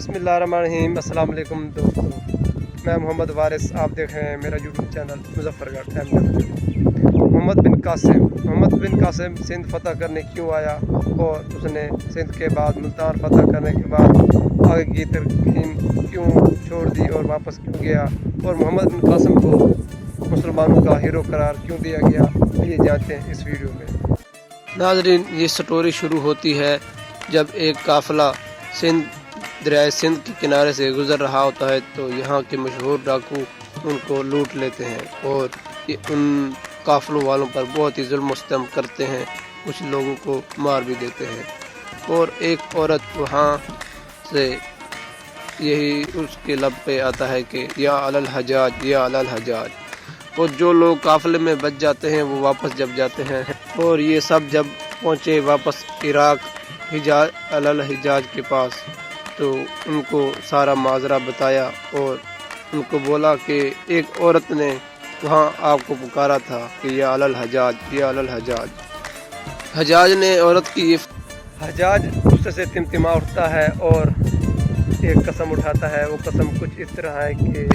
بسم اللہ الرحمن الرحیم۔ السلام علیکم دوستو، میں محمد وارث، آپ دیکھ رہے ہیں میرا یوٹیوب چینل مظفر گڑھ محمد بن قاسم سندھ فتح کرنے کیوں آیا اور اس نے سندھ کے بعد ملتان فتح کرنے کے بعد آگے کی ترقی کیوں چھوڑ دی اور واپس کیوں گیا، اور محمد بن قاسم کو مسلمانوں کا ہیرو قرار کیوں دیا گیا، یہ جانتے ہیں اس ویڈیو میں۔ ناظرین، یہ سٹوری شروع ہوتی ہے جب ایک قافلہ دریائے سندھ کے کنارے سے گزر رہا ہوتا ہے تو یہاں کے مشہور ڈاکو ان کو لوٹ لیتے ہیں اور ان قافلوں والوں پر بہت ہی ظلم و ستم کرتے ہیں، کچھ لوگوں کو مار بھی دیتے ہیں، اور ایک عورت وہاں سے یہی اس کے لب پہ آتا ہے کہ یا علی الحجاج یا علی الحجاج، اور جو لوگ قافلے میں بچ جاتے ہیں وہ واپس جب جاتے ہیں، اور یہ سب جب پہنچے واپس عراق علی الحجاج کے پاس تو ان کو سارا ماجرا بتایا اور ان کو بولا کہ ایک عورت نے وہاں آپ کو پکارا تھا کہ یا علی الحجاج یا علی الحجاج۔ حجاج نے عورت کی حجاج غصے سے تمتما اٹھتا ہے اور ایک قسم اٹھاتا ہے، وہ قسم کچھ اس طرح ہے کہ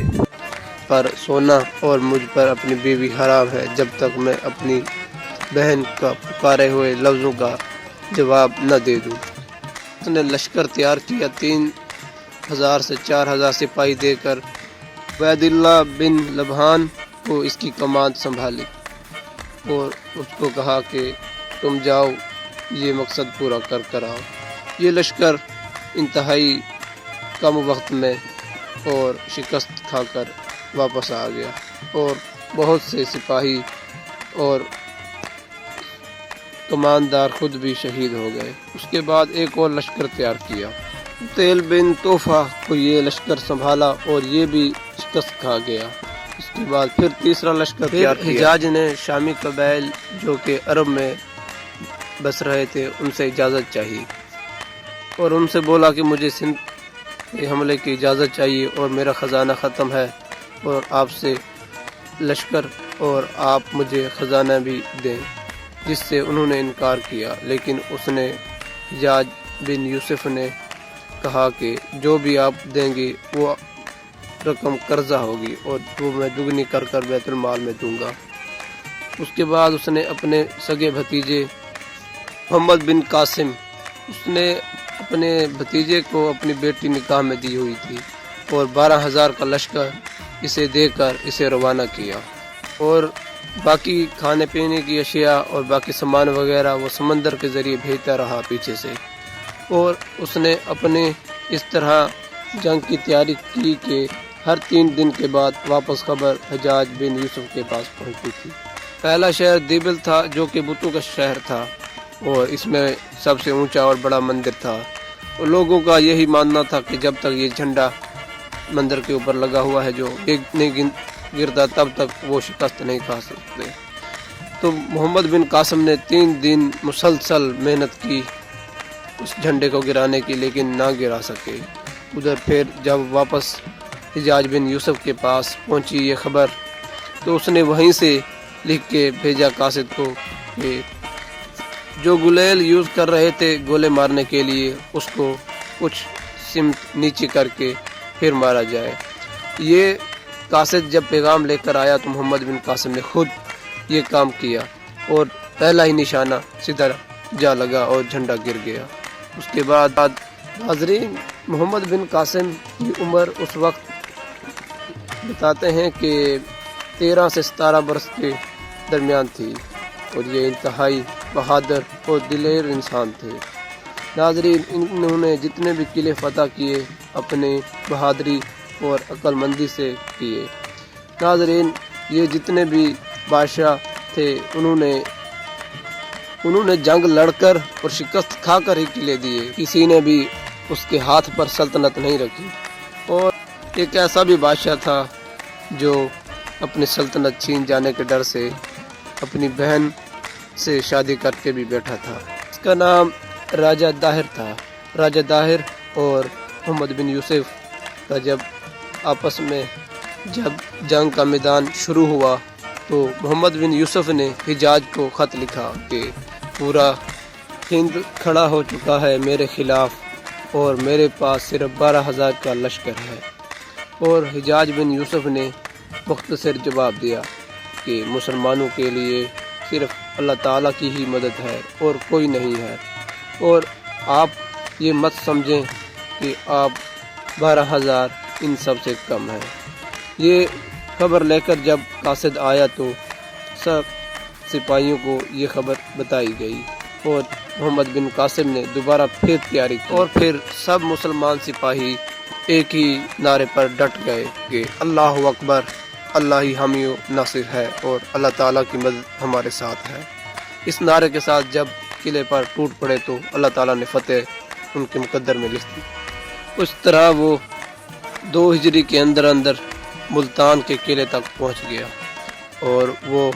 پر سونا اور مجھ پر اپنی بیوی حرام ہے جب تک میں اپنی بہن کا پکارے ہوئے لفظوں کا جواب نہ دے دوں۔ اس نے لشکر تیار کیا، 3000 سے 4000 سپاہی دے کر عبید اللہ بن لبحان کو اس کی کمان سنبھالی اور اس کو کہا کہ تم جاؤ یہ مقصد پورا کر آؤ۔ یہ لشکر انتہائی کم وقت میں اور شکست کھا کر واپس آ گیا اور بہت سے سپاہی اور کماندار خود بھی شہید ہو گئے۔ اس کے بعد ایک اور لشکر تیار کیا، تیل بن توفہ کو یہ لشکر سنبھالا اور یہ بھی شکست کھا گیا۔ اس کے بعد پھر تیسرا لشکر تیار کیا۔ حجاج نے شامی قبائل جو کہ عرب میں بس رہے تھے ان سے اجازت چاہی اور ان سے بولا کہ مجھے سندھ کے حملے کی اجازت چاہیے اور میرا خزانہ ختم ہے اور آپ سے لشکر اور آپ مجھے خزانہ بھی دیں، جس سے انہوں نے انکار کیا، لیکن اس نے حجاج بن یوسف نے کہا کہ جو بھی آپ دیں گے وہ رقم قرضہ ہوگی اور وہ میں دگنی کر بیت المال میں دوں گا۔ اس کے بعد اس نے اپنے سگے بھتیجے محمد بن قاسم، اس نے اپنے بھتیجے کو اپنی بیٹی نکاح میں دی ہوئی تھی اور 12000 کا لشکر اسے دے کر اسے روانہ کیا، اور باقی کھانے پینے کی اشیاء اور باقی سامان وغیرہ وہ سمندر کے ذریعے بھیجتا رہا پیچھے سے، اور اس نے اپنے اس طرح جنگ کی تیاری کی کہ ہر 3 دن کے بعد واپس خبر حجاج بن یوسف کے پاس پہنچتی تھی۔ پہلا شہر دیبل تھا جو کہ بتوں کا شہر تھا اور اس میں سب سے اونچا اور بڑا مندر تھا، اور لوگوں کا یہی ماننا تھا کہ جب تک یہ جھنڈا مندر کے اوپر لگا ہوا ہے جو نہیں گرتا تب تک وہ شکست نہیں کھا سکتے۔ تو محمد بن قاسم نے 3 دن مسلسل محنت کی اس جھنڈے کو گرانے کی، لیکن نہ گرا سکے۔ ادھر پھر جب واپس حجاج بن یوسف کے پاس پہنچی یہ خبر تو اس نے وہیں سے لکھ کے بھیجا قاصد کو کہ جو گلیل یوز کر رہے تھے گولے مارنے کے لیے اس کو کچھ سمت نیچے کر کے پھر مارا جائے۔ یہ قاصد جب پیغام لے کر آیا تو محمد بن قاسم نے خود یہ کام کیا اور پہلا ہی نشانہ سیدھا جا لگا اور جھنڈا گر گیا۔ اس کے بعد ناظرین، محمد بن قاسم کی عمر اس وقت بتاتے ہیں کہ 13 سے 17 برس کے درمیان تھی اور یہ انتہائی بہادر اور دلیر انسان تھے۔ ناظرین، انہوں نے جتنے بھی قلعے فتح کیے اپنے بہادری اور عقل مندی سے کیے۔ ناظرین، یہ جتنے بھی بادشاہ تھے انہوں نے جنگ لڑ کر اور شکست کھا کر ہی قلعے دیے، کسی نے بھی اس کے ہاتھ پر سلطنت نہیں رکھی، اور ایک ایسا بھی بادشاہ تھا جو اپنی سلطنت چھین جانے کے ڈر سے اپنی بہن سے شادی کر کے بھی بیٹھا تھا۔ اس کا نام راجہ داہر تھا۔ راجہ داہر اور محمد بن یوسف کا جب آپس میں جنگ کا میدان شروع ہوا تو محمد بن یوسف نے حجاج کو خط لکھا کہ پورا ہند کھڑا ہو چکا ہے میرے خلاف اور میرے پاس صرف 12,000 کا لشکر ہے۔ اور حجاج بن یوسف نے مختصر جواب دیا کہ مسلمانوں کے لیے صرف اللہ تعالیٰ کی ہی مدد ہے اور کوئی نہیں ہے، اور آپ یہ مت سمجھیں کہ آپ 12,000 ان سب سے کم ہیں۔ یہ خبر لے کر جب قاصد آیا تو سب سپاہیوں کو یہ خبر بتائی گئی، اور محمد بن قاسم نے دوبارہ پھر تیاری کی، اور پھر سب مسلمان سپاہی ایک ہی نعرے پر ڈٹ گئے کہ اللہ اکبر، اللہ ہی حامی و ناصر ہے اور اللہ تعالیٰ کی مدد ہمارے ساتھ ہے۔ اس نعرے کے ساتھ جب قلعے پر ٹوٹ پڑے تو اللہ تعالیٰ نے فتح ان کے مقدر میں لکھ دی۔ اس طرح وہ 2 ہجری کے اندر ملتان کے قلعے تک پہنچ گیا، اور وہ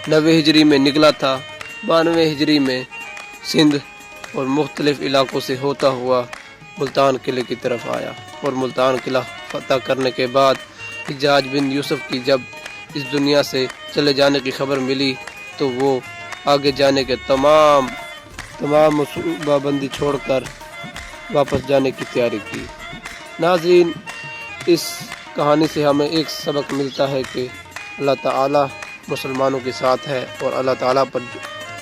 90 ہجری میں نکلا تھا۔ 92 ہجری میں سندھ اور مختلف علاقوں سے ہوتا ہوا ملتان قلعے کی طرف آیا، اور ملتان قلعہ فتح کرنے کے بعد حجاج بن یوسف کی جب اس دنیا سے چلے جانے کی خبر ملی تو وہ آگے جانے کے تمام منصوبہ بندی چھوڑ کر واپس جانے کی تیاری کی۔ ناظرین، اس کہانی سے ہمیں ایک سبق ملتا ہے کہ اللہ تعالیٰ مسلمانوں کے ساتھ ہے، اور اللہ تعالیٰ پر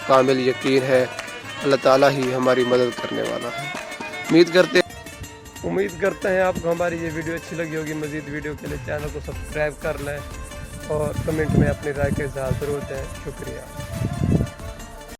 کامل یقین ہے، اللہ تعالیٰ ہی ہماری مدد کرنے والا ہے۔ امید کرتے ہیں آپ کو ہماری یہ ویڈیو اچھی لگی ہوگی۔ مزید ویڈیو کے لیے چینل کو سبسکرائب کر لیں اور کمنٹ میں اپنی رائے کا اظہار ضرور دیں۔ شکریہ۔